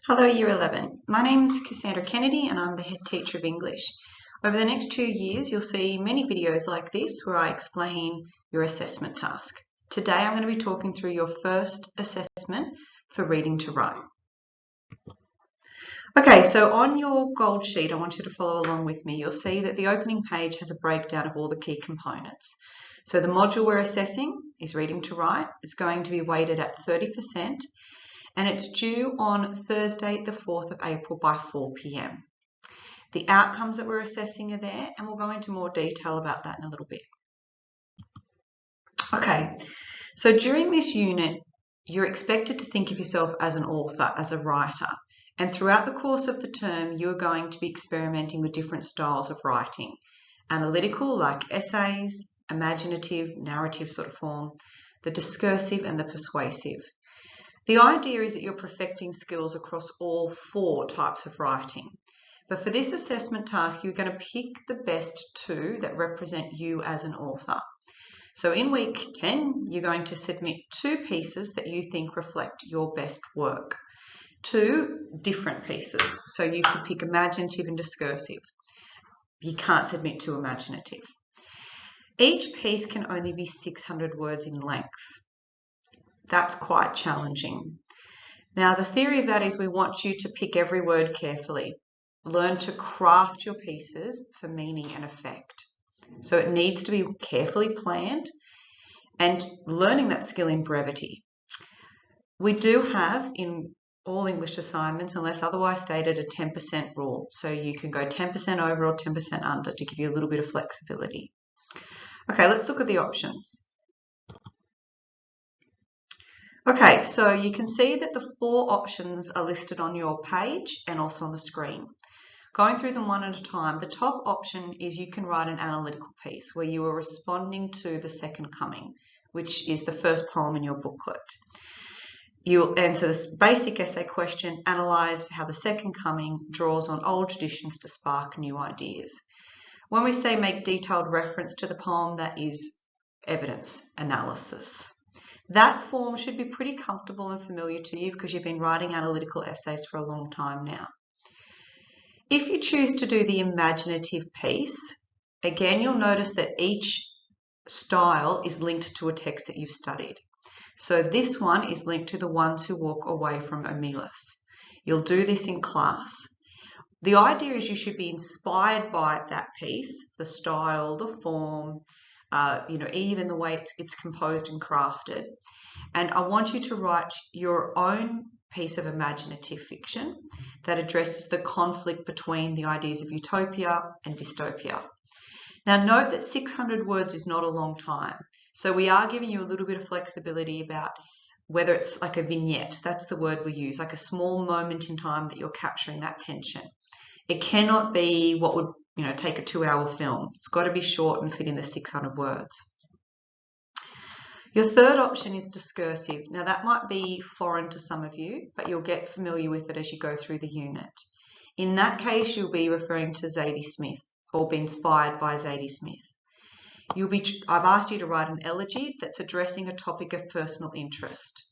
Hello Year 11. My name's Cassandra Kennedy and I'm the head teacher of English. Over the next 2 years you'll see many videos like this where I explain your assessment task. Today I'm going to be talking through your first assessment for reading to write. Okay, so on your gold sheet, I want you to follow along with me. You'll see that the opening page has a breakdown of all the key components. So the module we're assessing is reading to write. It's going to be weighted at 30%. And it's due on Thursday, the 4th of April by 4 p.m. The outcomes that we're assessing are there, and we'll go into more detail about that in a little bit. Okay, so during this unit, you're expected to think of yourself as an author, as a writer, and throughout the course of the term, you're going to be experimenting with different styles of writing. Analytical, like essays, imaginative, narrative sort of form, the discursive and the persuasive. The idea is that you're perfecting skills across all 4 types of writing. But for this assessment task, you're going to pick the best 2 that represent you as an author. So in week 10, you're going to submit 2 pieces that you think reflect your best work. 2 different pieces. So you could pick imaginative and discursive. You can't submit 2 imaginative. Each piece can only be 600 words in length. That's quite challenging. Now, the theory of that is we want you to pick every word carefully. Learn to craft your pieces for meaning and effect. So it needs to be carefully planned and learning that skill in brevity. We do have in all English assignments, unless otherwise stated, a 10% rule. So you can go 10% over or 10% under to give you a little bit of flexibility. Okay, let's look at the options. Okay, so you can see that the 4 options are listed on your page and also on the screen. Going through them one at a time, the top option is you can write an analytical piece where you are responding to the second coming, which is the first poem in your booklet. You'll answer this basic essay question, analyse how the second coming draws on old traditions to spark new ideas. When we say make detailed reference to the poem, that is evidence analysis. That form should be pretty comfortable and familiar to you because you've been writing analytical essays for a long time now. If you choose to do the imaginative piece, again, you'll notice that each style is linked to a text that you've studied. So this one is linked to The Ones Who Walk Away from Omelas. You'll do this in class. The idea is you should be inspired by that piece, the style, the form, even the way it's composed and crafted. And I want you to write your own piece of imaginative fiction that addresses the conflict between the ideas of utopia and dystopia. Now note that 600 words is not a long time. So we are giving you a little bit of flexibility about whether it's like a vignette, that's the word we use, like a small moment in time that you're capturing that tension. It cannot be what would take a 2-hour film. It's got to be short and fit in the 600 words. Your third option is discursive. Now that might be foreign to some of you, but you'll get familiar with it as you go through the unit. In that case, you'll be referring to Zadie Smith or be inspired by Zadie Smith. I've asked you to write an elegy that's addressing a topic of personal interest.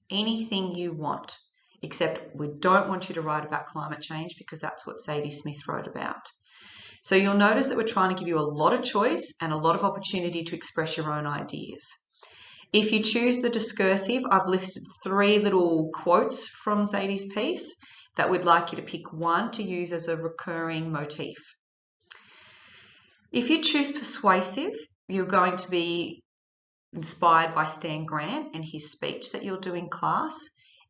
Anything you want. Except we don't want you to write about climate change because that's what Zadie Smith wrote about. So you'll notice that we're trying to give you a lot of choice and a lot of opportunity to express your own ideas. If you choose the discursive, I've listed 3 little quotes from Zadie's piece that we'd like you to pick one to use as a recurring motif. If you choose persuasive, you're going to be inspired by Stan Grant and his speech that you'll do in class.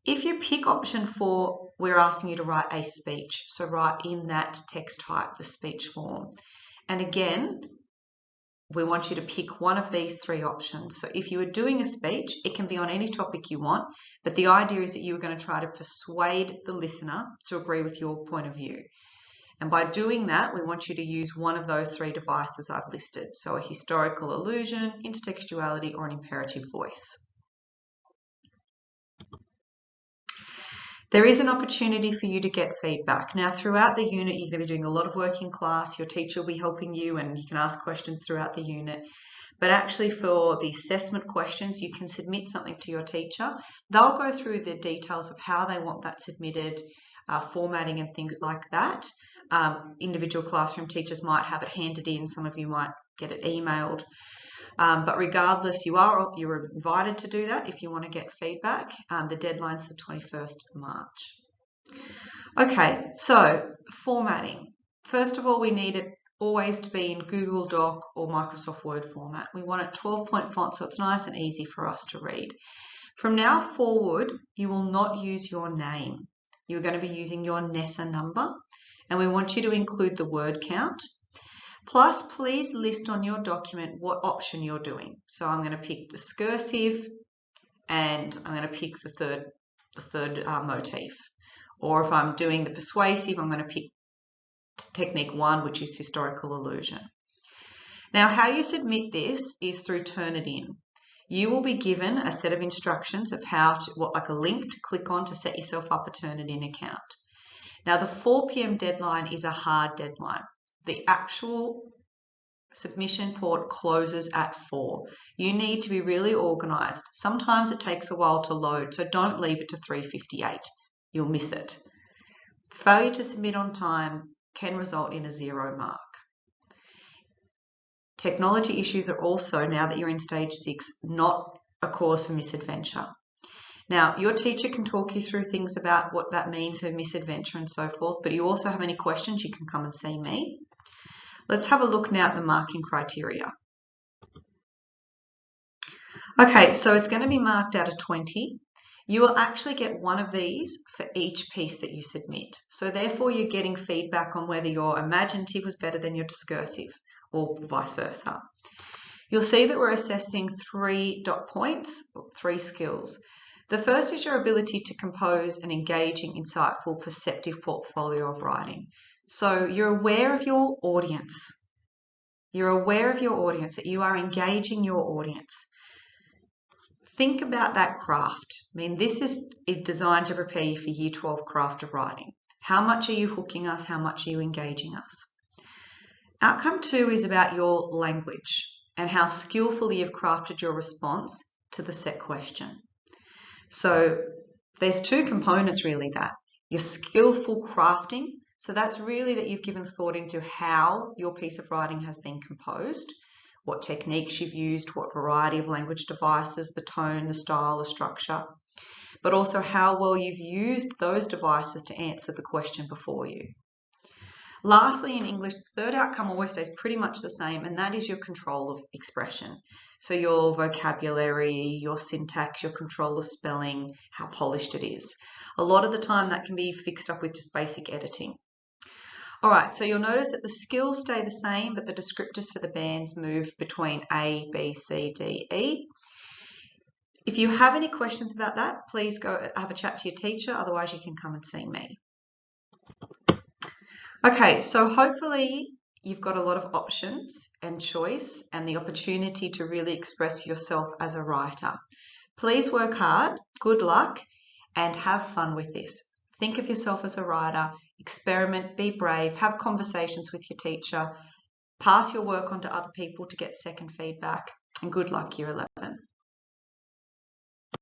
If you pick option 4, we're asking you to write a speech. So write in that text type, the speech form. And again, we want you to pick one of these 3 options. So if you are doing a speech, it can be on any topic you want, but the idea is that you're going to try to persuade the listener to agree with your point of view. And by doing that, we want you to use one of those 3 devices I've listed. So a historical allusion, intertextuality, or an imperative voice. There is an opportunity for you to get feedback. Now, throughout the unit, you're going to be doing a lot of work in class. Your teacher will be helping you and you can ask questions throughout the unit. But actually for the assessment questions, you can submit something to your teacher. They'll go through the details of how they want that submitted, formatting and things like that. Individual classroom teachers might have it handed in, some of you might get it emailed. But regardless, you're invited to do that if you want to get feedback. The deadline's the 21st of March. Okay, so formatting. First of all, we need it always to be in Google Doc or Microsoft Word format. We want it 12-point font so it's nice and easy for us to read. From now forward, you will not use your name. You're going to be using your NESA number, and we want you to include the word count. Plus, please list on your document what option you're doing. So I'm going to pick discursive, and I'm going to pick the third motif. Or if I'm doing the persuasive, I'm going to pick technique 1, which is historical allusion. Now, how you submit this is through Turnitin. You will be given a set of instructions of like a link to click on to set yourself up a Turnitin account. Now, the 4 p.m. deadline is a hard deadline. The actual submission port closes at 4. You need to be really organised. Sometimes it takes a while to load, so don't leave it to 3:58. You'll miss it. Failure to submit on time can result in a 0 mark. Technology issues are also, now that you're in stage 6, not a cause for misadventure. Now, your teacher can talk you through things about what that means for misadventure and so forth, but you also have any questions, you can come and see me. Let's have a look now at the marking criteria. Okay, so it's going to be marked out of 20. You will actually get one of these for each piece that you submit. So therefore, you're getting feedback on whether your imaginative was better than your discursive, or vice versa. You'll see that we're assessing 3 dot points, 3 skills. The first is your ability to compose an engaging, insightful, perceptive portfolio of writing. So you're aware of your audience. You're aware of your audience, that you are engaging your audience. Think about that craft. I mean, this is designed to prepare you for Year 12 craft of writing. How much are you hooking us? How much are you engaging us? Outcome 2 is about your language and how skillfully you've crafted your response to the set question. So there's 2 components really that. Your skillful crafting, so that's really that you've given thought into how your piece of writing has been composed, what techniques you've used, what variety of language devices, the tone, the style, the structure, but also how well you've used those devices to answer the question before you. Lastly, in English, the third outcome always stays pretty much the same, and that is your control of expression. So your vocabulary, your syntax, your control of spelling, how polished it is. A lot of the time that can be fixed up with just basic editing. All right, so you'll notice that the skills stay the same, but the descriptors for the bands move between A, B, C, D, E. If you have any questions about that, please go have a chat to your teacher. Otherwise, you can come and see me. Okay, so hopefully you've got a lot of options and choice and the opportunity to really express yourself as a writer. Please work hard, good luck, and have fun with this. Think of yourself as a writer, experiment, be brave, have conversations with your teacher, pass your work on to other people to get second feedback, and good luck, Year 11.